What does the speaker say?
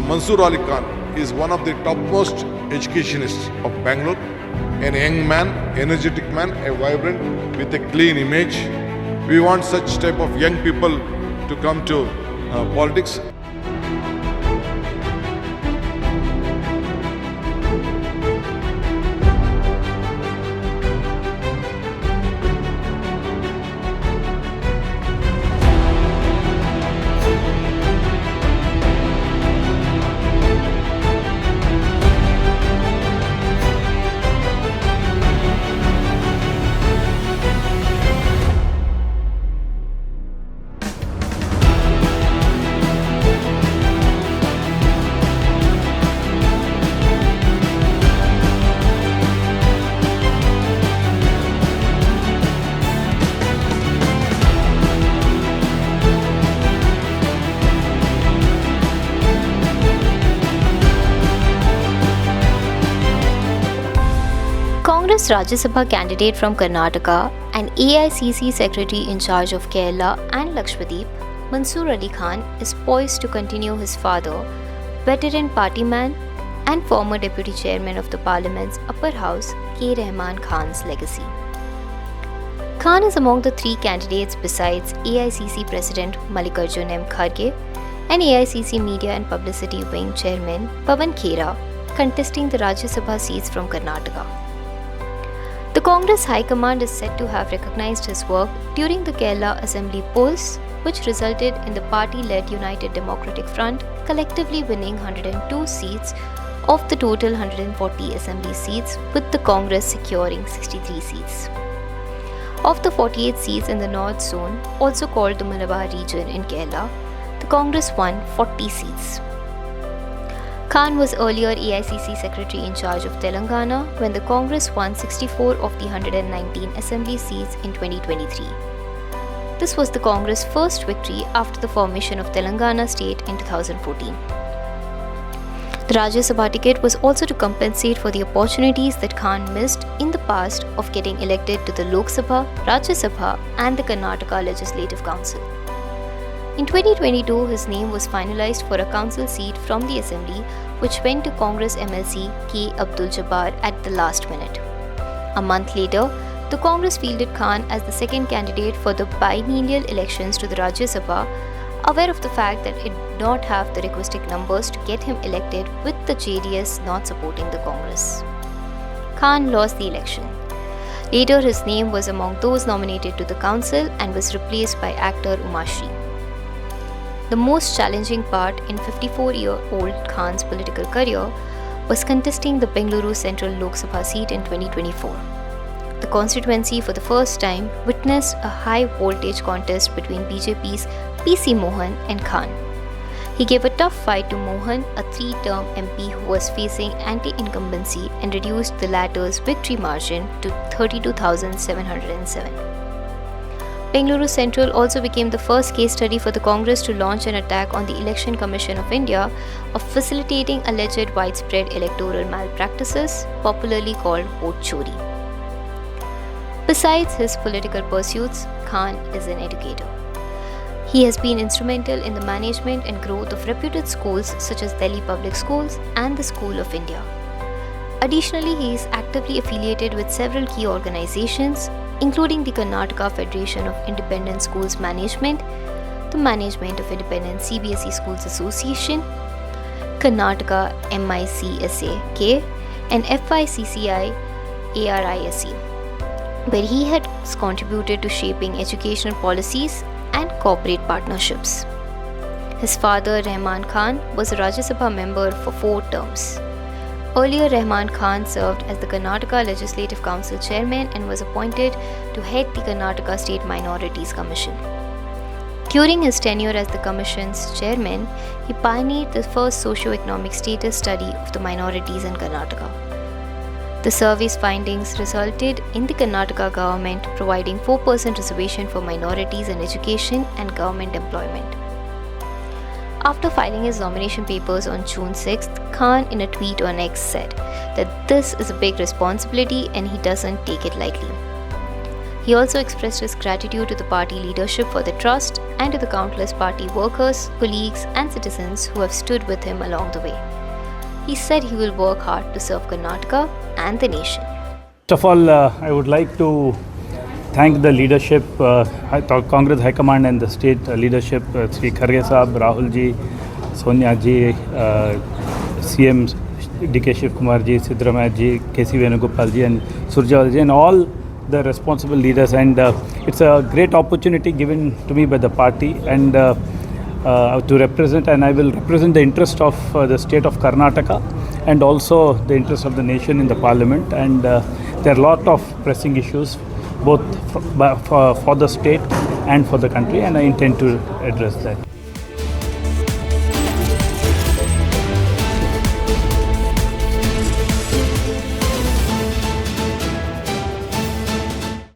Mansoor Ali Khan is one of the topmost educationists of Bangalore, an young man, energetic man, a vibrant with a clean image. We want such type of young people to come to politics. Congress Rajya Sabha candidate from Karnataka and AICC secretary in charge of Kerala and Lakshadweep, Mansoor Ali Khan is poised to continue his father, veteran partyman and former deputy chairman of the parliament's upper house, Rahman Khan's legacy. Khan is among the three candidates besides AICC President Mallikarjun Kharge and AICC Media and Publicity Wing Chairman Pawan Khera contesting the Rajya Sabha seats from Karnataka. The Congress High Command is said to have recognized his work during the Kerala Assembly polls, which resulted in the party-led United Democratic Front collectively winning 102 seats of the total 140 Assembly seats, with the Congress securing 63 seats. Of the 48 seats in the North Zone, also called the Malabar region in Kerala, the Congress won 40 seats. Khan was earlier AICC secretary in charge of Telangana when the Congress won 64 of the 119 assembly seats in 2023. This was the Congress' first victory after the formation of Telangana state in 2014. The Rajya Sabha ticket was also to compensate for the opportunities that Khan missed in the past of getting elected to the Lok Sabha, Rajya Sabha and the Karnataka Legislative Council. In 2022, his name was finalized for a council seat from the assembly, which went to Congress MLC K. Abdul Jabbar at the last minute. A month later, the Congress fielded Khan as the second candidate for the biennial elections to the Rajya Sabha, aware of the fact that it did not have the requisite numbers to get him elected, with the JDS not supporting the Congress. Khan lost the election. Later, his name was among those nominated to the council and was replaced by actor Umashri. The most challenging part in 54-year-old Khan's political career was contesting the Bengaluru Central Lok Sabha seat in 2024. The constituency for the first time witnessed a high-voltage contest between BJP's PC Mohan and Khan. He gave a tough fight to Mohan, a three-term MP who was facing anti-incumbency, and reduced the latter's victory margin to 32,707. Bengaluru Central also became the first case study for the Congress to launch an attack on the Election Commission of India of facilitating alleged widespread electoral malpractices, popularly called vote chori. Besides his political pursuits, Khan is an educator. He has been instrumental in the management and growth of reputed schools such as Delhi Public Schools and the School of India. Additionally, he is actively affiliated with several key organizations, including the Karnataka Federation of Independent Schools Management, the Management of Independent CBSE Schools Association, Karnataka MICSAK, and FICCI ARISE, where he has contributed to shaping educational policies and corporate partnerships. His father, Rahman Khan, was a Rajya Sabha member for 4 terms. Earlier, Rahman Khan served as the Karnataka Legislative Council chairman and was appointed to head the Karnataka State Minorities Commission. During his tenure as the Commission's chairman, he pioneered the first socio-economic status study of the minorities in Karnataka. The survey's findings resulted in the Karnataka government providing 4% reservation for minorities in education and government employment. After filing his nomination papers on June 6th, Khan in a tweet on X said that this is a big responsibility and he doesn't take it lightly. He also expressed his gratitude to the party leadership for the trust and to the countless party workers, colleagues, and citizens who have stood with him along the way. He said he will work hard to serve Karnataka and the nation. First of all, I would like to thank the leadership, Congress High Command and the state leadership, Sri Kharge Sahab, Rahul ji, Sonia ji, CM DK Shiv Kumar ji, Siddaramaiah ji, KC Venugopal ji and Surjawala ji and all the responsible leaders, and it's a great opportunity given to me by the party and to represent, and I will represent the interest of the state of Karnataka and also the interest of the nation in the parliament, and there are a lot of pressing issues both for the state and for the country, and I intend to address that.